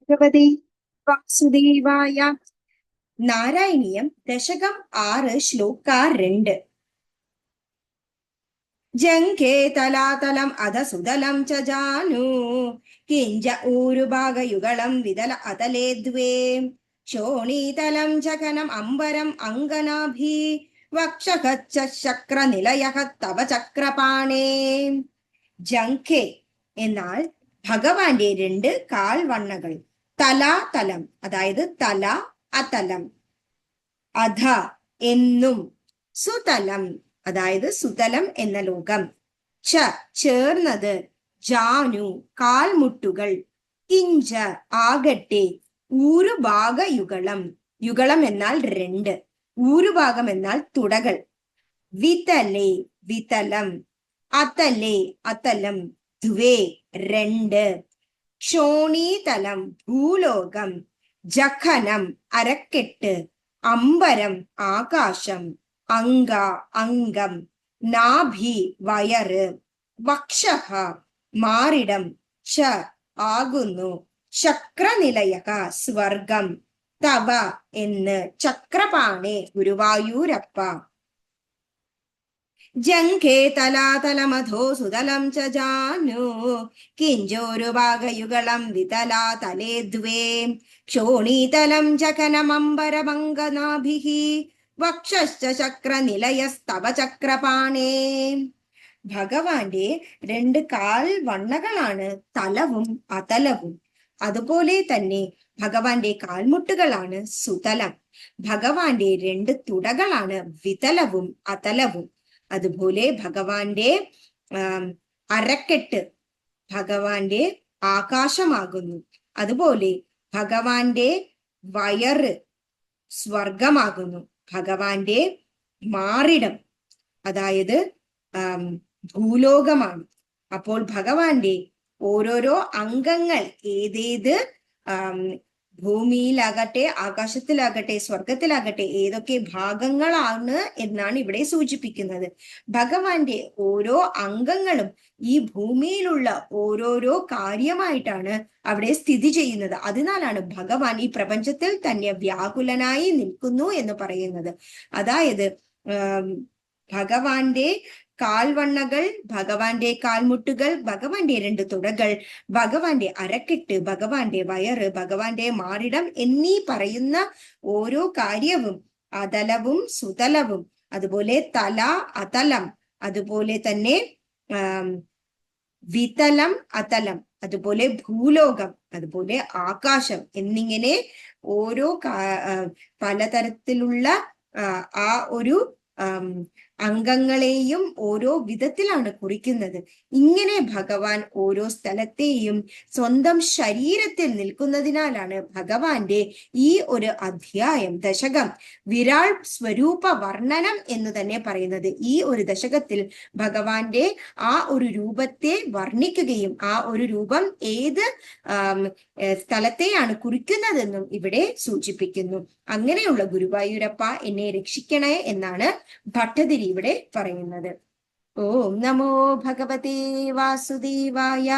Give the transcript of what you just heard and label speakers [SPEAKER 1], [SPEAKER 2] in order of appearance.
[SPEAKER 1] ഭഗവതി വാസുദേവായ. നാരായണീയം ദശകം 6 ശ്ലോക 2. ജംഘേ തലാതലം അധ സുതലം ച ജാനു കിഞ്ച ഊരുഭാഗയുഗളം വിതല അതലേ ദ്വേ ശോണീതലം ചകനം അംബരം അങ്കനാഭി വക്ഷകച്ച ശക്രനിലയ തവ ചക്രപാണേ. ജംഘേ എന്നാൽ ഭഗവാന്റെ 2 കാൽവണ്ണകൾ. തലാതലം അതായത് തല, അതലം, അധ എന്നും, സുതലം അതായത് സുതലം എന്ന ലോകം, ച ചേർന്നത്, ജാനു കാൽമുട്ടുകൾ, കിഞ്ച ആകട്ടെ, ഊരുഭാഗയുഗളം യുഗളം എന്നാൽ 2, ഊരുഭാഗം എന്നാൽ തുടകൾ, വിതലേ വിതലം, അതലേ അതലം, ദ്വേ 2, ക്ഷോണീതലം ഭൂലോകം, ജഖനം അരക്കെട്ട്, അംബരം ആകാശം, അംഗ അംഗം, നാഭി വയറ്, വക്ഷഃ മാറിടം, ച ആകുന്നു, ചക്രനിലയക സ്വർഗം, തവ എന്ന് ചക്രപാണേ ഗുരുവായൂരപ്പ. ജംഘേ തലാതലമധോ സുതലം ച ജാനു കിഞ്ചോരുഭാഗയുഗളം വിതലാതലേ ദ്വേ ക്ഷോണീതലം ജഘനമംബരമംഗനാഭിഃ വക്ഷശ്ച ചക്രനിലയസ്തവ ചക്രപാണേ. ഭഗവാന്റെ 2 കാൽവണ്ണകളാണ് തലവും അതലവും. അതുപോലെ തന്നെ ഭഗവാന്റെ കാൽമുട്ടുകളാണ് സുതലം. ഭഗവാന്റെ 2 തുടകളാണ് വിതലവും അതലവും. അതുപോലെ ഭഗവാന്റെ അരക്കെട്ട് ഭഗവാന്റെ ആകാശമാകുന്നു. അതുപോലെ ഭഗവാന്റെ വയറ് സ്വർഗമാകുന്നു. ഭഗവാന്റെ മാറിടം അതായത് ഭൂലോകമാണ്. അപ്പോൾ ഭഗവാന്റെ ഓരോരോ അംഗങ്ങൾ ഏതേത് ഭൂമിയിലാകട്ടെ, ആകാശത്തിലാകട്ടെ, സ്വർഗത്തിലാകട്ടെ ഏതൊക്കെ ഭാഗങ്ങളാണ് എന്നാണ് ഇവിടെ സൂചിപ്പിക്കുന്നത്. ഭഗവാന്റെ ഓരോ അംഗങ്ങളും ഈ ഭൂമിയിലുള്ള ഓരോരോ കാര്യമായിട്ടാണ് അവിടെ സ്ഥിതി ചെയ്യുന്നത്. അതിനാലാണ് ഭഗവാൻ ഈ പ്രപഞ്ചത്തിൽ തന്നെ വ്യാകുലനായി നിൽക്കുന്നു എന്ന് പറയുന്നത്. അതായത് ഭഗവാന്റെ കാൽവണ്ണകൾ, ഭഗവാന്റെ കാൽമുട്ടുകൾ, ഭഗവാന്റെ 2 തുടകൾ, ഭഗവാന്റെ അരക്കെട്ട്, ഭഗവാന്റെ വയറ്, ഭഗവാന്റെ മാറിടം എന്നീ പറയുന്ന ഓരോ കാര്യവും അതലവും സുതലവും, അതുപോലെ തല അതലം, അതുപോലെ തന്നെ വിതലം അതലം, അതുപോലെ ഭൂലോകം, അതുപോലെ ആകാശം എന്നിങ്ങനെ ഓരോ പലതരത്തിലുള്ള ആ ഒരു അംഗങ്ങളെയും ഓരോ വിധത്തിലാണ് കുറിക്കുന്നത്. ഇങ്ങനെ ഭഗവാൻ ഓരോ സ്ഥലത്തെയും സ്വന്തം ശരീരത്തിൽ നിൽക്കുന്നതിനാലാണ് ഭഗവാന്റെ ഈ ഒരു അധ്യായം, ദശകം, വിരാൾ സ്വരൂപ വർണ്ണനം എന്ന് തന്നെ പറയുന്നത്. ഈ ഒരു ദശകത്തിൽ ഭഗവാന്റെ ആ ഒരു രൂപത്തെ വർണ്ണിക്കുകയും ആ ഒരു രൂപം ഏത് സ്ഥലത്തെയാണ് കുറിക്കുന്നതെന്നും ഇവിടെ സൂചിപ്പിക്കുന്നു. അങ്ങനെയുള്ള ഗുരുവായൂരപ്പ എന്നെ രക്ഷിക്കണേ എന്നാണ് ഭട്ടതിരി ഇവിടെ പറയുന്നത്. ഓം നമോ ഭഗവതേ വാസുദേവായ.